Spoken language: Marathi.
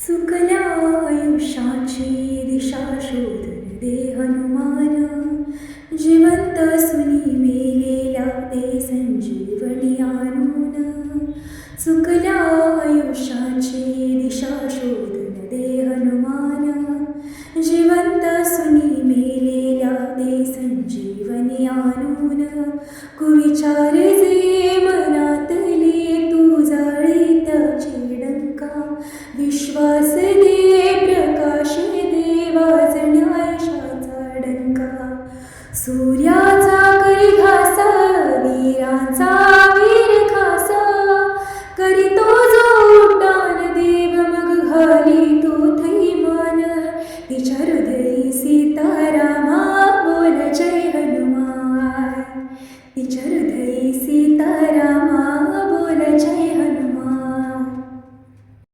चुकल्या आयुष्याची दिशा शोधून दे हनुमान. जिवंत सुनी मेलेल्या दे संजीवनी आणून. चुकल्या आयुष्याची दिशा शोधून दे हनुमान. जिवंत सुनी मेलेल्या दे संजीवनी आणून. कुविचार जे मनातले तू जाळी त्याची डंका. विश्वास